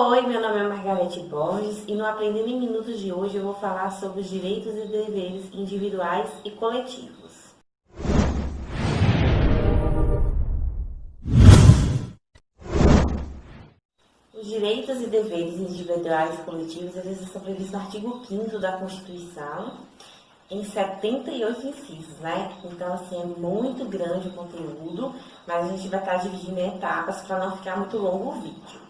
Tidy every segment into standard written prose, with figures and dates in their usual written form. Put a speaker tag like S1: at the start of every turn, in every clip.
S1: Oi, meu nome é Margarete Borges e no Aprendendo em Minutos de hoje eu vou falar sobre os direitos e deveres individuais e coletivos. Os direitos e deveres individuais e coletivos eles estão previstos no artigo 5º da Constituição, em 78 incisos, né? Então, assim, é muito grande o conteúdo, mas a gente vai estar dividindo em etapas para não ficar muito longo o vídeo.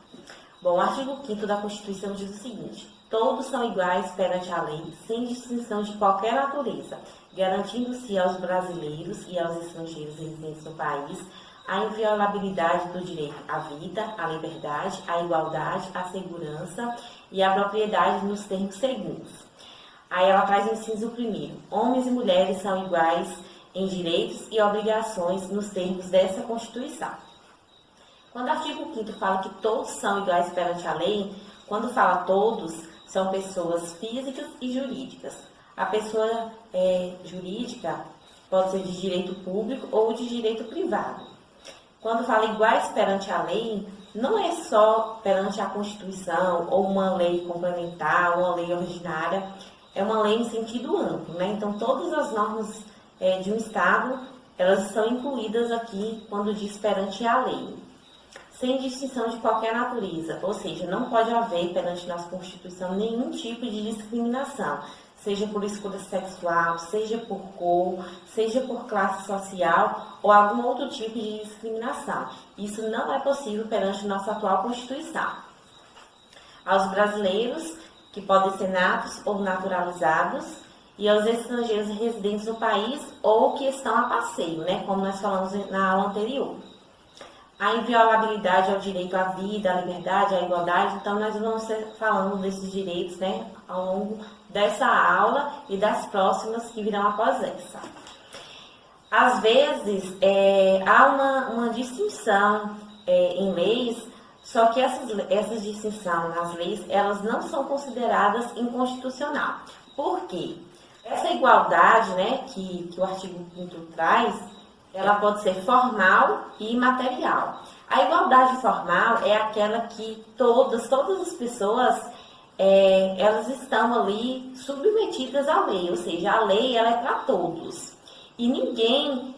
S1: Bom, o artigo 5º da Constituição diz o seguinte: todos são iguais perante a lei, sem distinção de qualquer natureza, garantindo-se aos brasileiros e aos estrangeiros residentes no país a inviolabilidade do direito à vida, à liberdade, à igualdade, à segurança e à propriedade nos termos seguintes. Aí ela traz o inciso primeiro: homens e mulheres são iguais em direitos e obrigações nos termos dessa Constituição. Quando o artigo 5º fala que todos são iguais perante a lei, quando fala todos, são pessoas físicas e jurídicas. A pessoa jurídica pode ser de direito público ou de direito privado. Quando fala iguais perante a lei, não é só perante a Constituição ou uma lei complementar, uma lei ordinária, é uma lei em sentido amplo, né? Então, todas as normas de um Estado, elas estão incluídas aqui quando diz perante a lei, sem distinção de qualquer natureza, ou seja, não pode haver perante nossa Constituição nenhum tipo de discriminação, seja por escolha sexual, seja por cor, seja por classe social ou algum outro tipo de discriminação. Isso não é possível perante nossa atual Constituição. Aos brasileiros, que podem ser natos ou naturalizados, e aos estrangeiros residentes no país ou que estão a passeio, né, como nós falamos na aula anterior. A inviolabilidade ao direito à vida, à liberdade, à igualdade. Então, nós vamos estar falando desses direitos, né, ao longo dessa aula e das próximas que virão após essa. Às vezes, há uma distinção em leis, só que essas distinções nas leis, elas não são consideradas inconstitucional. Por quê? Essa igualdade, né, que o artigo 5º traz, ela pode ser formal e material. A igualdade formal é aquela que todas as pessoas, elas estão ali submetidas à lei, ou seja, a lei ela é para todos. E ninguém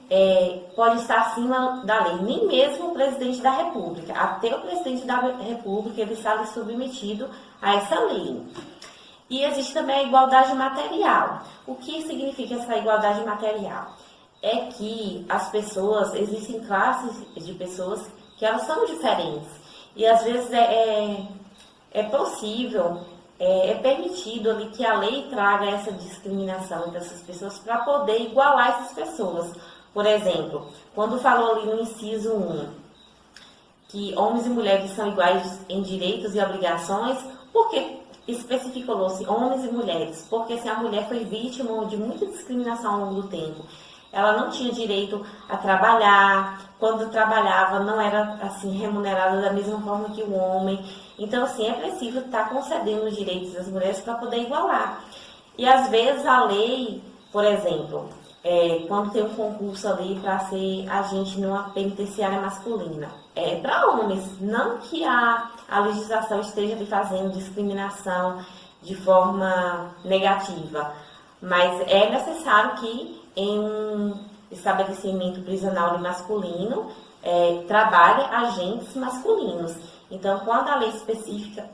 S1: pode estar acima da lei, nem mesmo o presidente da República. Até o presidente da República ele está ali submetido a essa lei. E existe também a igualdade material. O que significa essa igualdade material? É que as pessoas, existem classes de pessoas que elas são diferentes. E às vezes é possível, é permitido ali que a lei traga essa discriminação entre essas pessoas para poder igualar essas pessoas. Por exemplo, quando falou ali no inciso 1, que homens e mulheres são iguais em direitos e obrigações, por que especificou-se homens e mulheres? Porque se a mulher foi vítima de muita discriminação ao longo do tempo, ela não tinha direito a trabalhar, quando trabalhava não era assim remunerada da mesma forma que o homem. Então, assim, é preciso estar concedendo os direitos das mulheres para poder igualar. E às vezes a lei, por exemplo, quando tem um concurso ali para ser agente numa penitenciária masculina, é para homens, não que a legislação esteja ali fazendo discriminação de forma negativa, mas é necessário que em um estabelecimento prisional masculino trabalhe agentes masculinos. Então, quando a lei especifica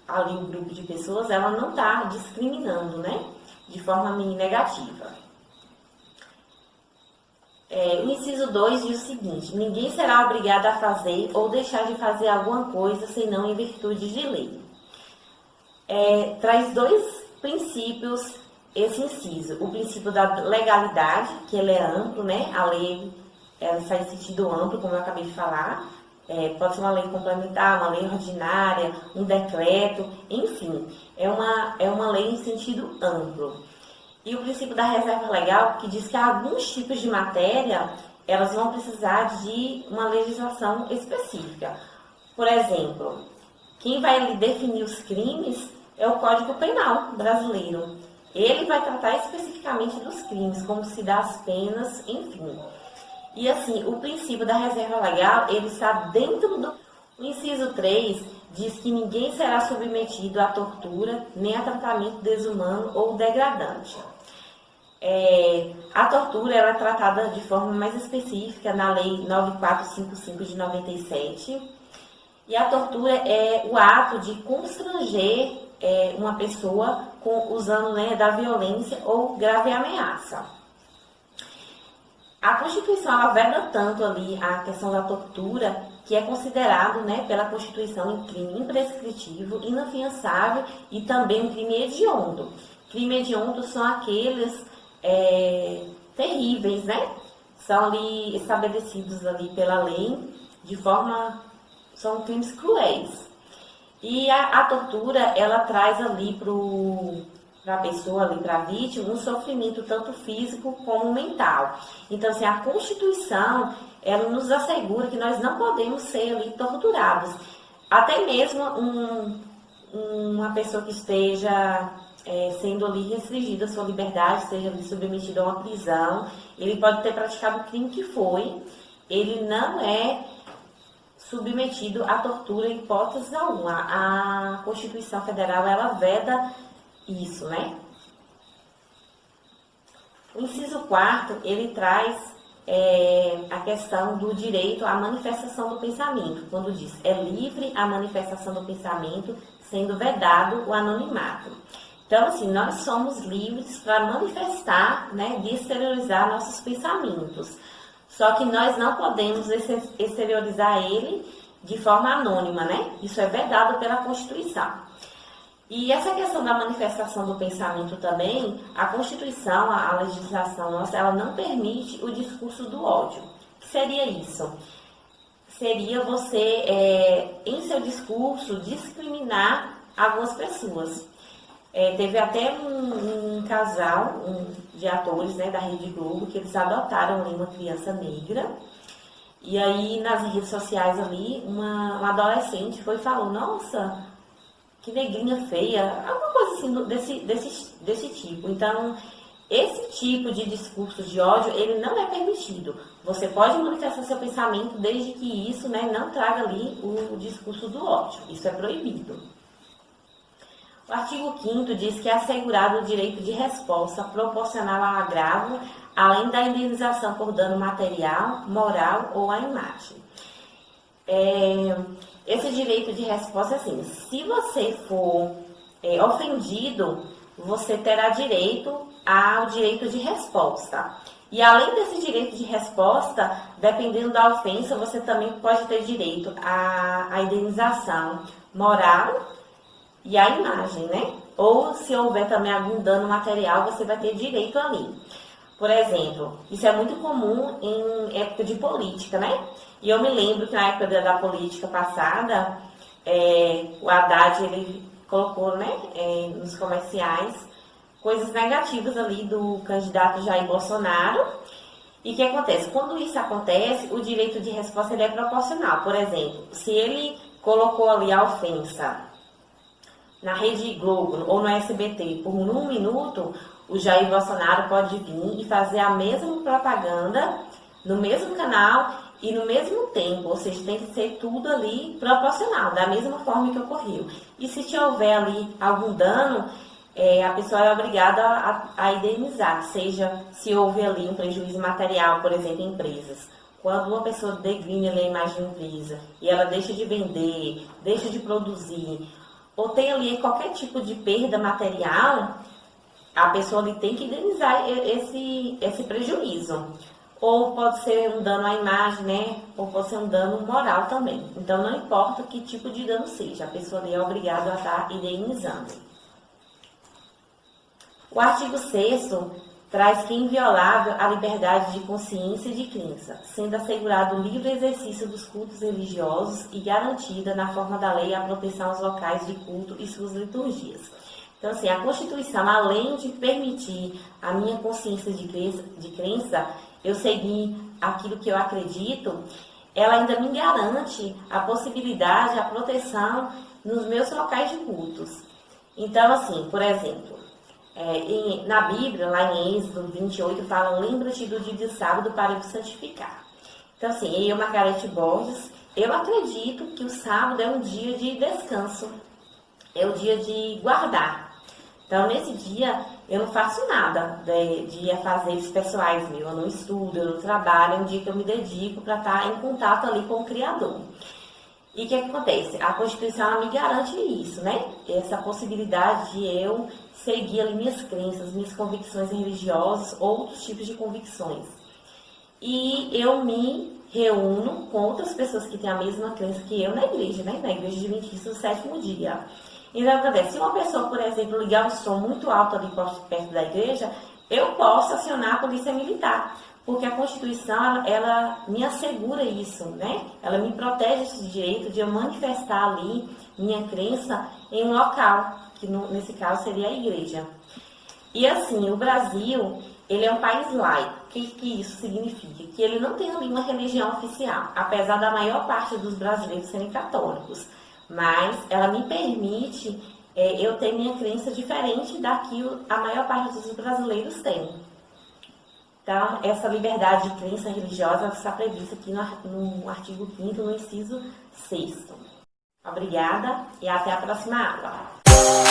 S1: ali um grupo de pessoas, ela não está discriminando, né, de forma negativa. O inciso 2 diz o seguinte: ninguém será obrigado a fazer ou deixar de fazer alguma coisa senão em virtude de lei. Traz dois princípios esse inciso: o princípio da legalidade, que ele é amplo, né? A lei sai em sentido amplo, como eu acabei de falar. Pode ser uma lei complementar, uma lei ordinária, um decreto, enfim, é uma lei em sentido amplo. E o princípio da reserva legal, que diz que alguns tipos de matéria, elas vão precisar de uma legislação específica. Por exemplo, quem vai definir os crimes é o Código Penal brasileiro. Ele vai tratar especificamente dos crimes, como se dá as penas, enfim. E assim, o princípio da reserva legal, ele está dentro do... O inciso 3 diz que ninguém será submetido à tortura nem a tratamento desumano ou degradante. A tortura ela é tratada de forma mais específica na Lei 9455 de 97. E a tortura é o ato de constranger uma pessoa usando, né, da violência ou grave ameaça. A Constituição ela veda tanto ali a questão da tortura, que é considerado, né, pela Constituição um crime imprescritível, inafiançável e também um crime hediondo. Crime hediondo são aqueles terríveis, né? São ali estabelecidos ali pela lei de forma, são crimes cruéis. E a tortura ela traz ali para a pessoa, ali para a vítima, um sofrimento tanto físico como mental. Então, assim, a Constituição, ela nos assegura que nós não podemos ser ali torturados. Até mesmo uma pessoa que esteja sendo ali restringida a sua liberdade, esteja ali submetida a uma prisão, ele pode ter praticado o crime que foi, ele não é submetido à tortura em hipótese alguma. A Constituição Federal, ela veda isso, né? O inciso 4º, ele traz a questão do direito à manifestação do pensamento, quando diz, é livre a manifestação do pensamento, sendo vedado o anonimato. Então, assim, nós somos livres para manifestar, né, de exteriorizar nossos pensamentos. Só que nós não podemos exteriorizar ele de forma anônima, né? Isso é vedado pela Constituição. E essa questão da manifestação do pensamento também, a Constituição, a legislação nossa, ela não permite o discurso do ódio. O que seria isso? Seria você, em seu discurso, discriminar algumas pessoas. Teve até um casal de atores, né, da Rede Globo, que eles adotaram ali uma criança negra. E aí, nas redes sociais ali, uma adolescente foi e falou, nossa, que negrinha feia, alguma coisa assim desse tipo. Então, esse tipo de discurso de ódio, ele não é permitido. Você pode manifestar seu pensamento desde que isso, né, não traga ali o discurso do ódio. Isso é proibido. O artigo 5º diz que é assegurado o direito de resposta proporcional ao agravo, além da indenização por dano material, moral ou à imagem. Esse direito de resposta é assim, se você for ofendido, você terá direito ao direito de resposta. E além desse direito de resposta, dependendo da ofensa, você também pode ter direito à indenização moral e a imagem, né? Ou se houver também algum dano material, você vai ter direito ali. Por exemplo, isso é muito comum em época de política, né? E eu me lembro que na época da política passada, o Haddad, ele colocou, né, nos comerciais, coisas negativas ali do candidato Jair Bolsonaro. E o que acontece? Quando isso acontece, o direito de resposta ele é proporcional. Por exemplo, se ele colocou ali a ofensa na Rede Globo ou no SBT por 1 minuto, o Jair Bolsonaro pode vir e fazer a mesma propaganda no mesmo canal e no mesmo tempo, ou seja, tem que ser tudo ali proporcional, da mesma forma que ocorreu. E se houver ali algum dano, a pessoa é obrigada a indenizar, seja se houve ali um prejuízo material, por exemplo, em empresas. Quando uma pessoa degrina a imagem da empresa e ela deixa de vender, deixa de produzir, ou tem ali qualquer tipo de perda material, a pessoa ali tem que indenizar esse prejuízo. Ou pode ser um dano à imagem, né? Ou pode ser um dano moral também. Então, não importa que tipo de dano seja, a pessoa ali é obrigada a estar indenizando. O artigo 6º traz que é inviolável a liberdade de consciência e de crença, sendo assegurado o livre exercício dos cultos religiosos e garantida na forma da lei a proteção aos locais de culto e suas liturgias. Então, assim, a Constituição, além de permitir a minha consciência de crença, eu seguir aquilo que eu acredito, ela ainda me garante a possibilidade, a proteção nos meus locais de cultos. Então, assim, por exemplo, na Bíblia, lá em Êxodo 28, fala, lembra-te do dia de sábado para o santificar. Então, assim, eu, Margarete Borges, Eu acredito que o sábado é um dia de descanso, é o dia de guardar. Então, nesse dia, eu não faço nada de afazeres pessoais meus. Eu não estudo, eu não trabalho, é um dia que eu me dedico para estar em contato ali com o Criador. E o que acontece? A Constituição ela me garante isso, né? Essa possibilidade de eu seguir ali minhas crenças, minhas convicções religiosas, outros tipos de convicções. E eu me reúno com outras pessoas que têm a mesma crença que eu na igreja, né? Na igreja adventista do sétimo dia. Então, acontece, se uma pessoa, por exemplo, ligar o som muito alto ali perto da igreja, eu posso acionar a polícia militar, porque a Constituição, ela me assegura isso, né? Ela me protege esse direito de eu manifestar ali minha crença em um local, que nesse caso seria a igreja. E assim, o Brasil, ele é um país laico. O que isso significa? Que ele não tem ali uma religião oficial, apesar da maior parte dos brasileiros serem católicos. Mas ela me permite eu ter minha crença diferente da que a maior parte dos brasileiros tem. Então, essa liberdade de crença religiosa está prevista aqui no artigo 5º, no inciso 6º. Obrigada e até a próxima aula.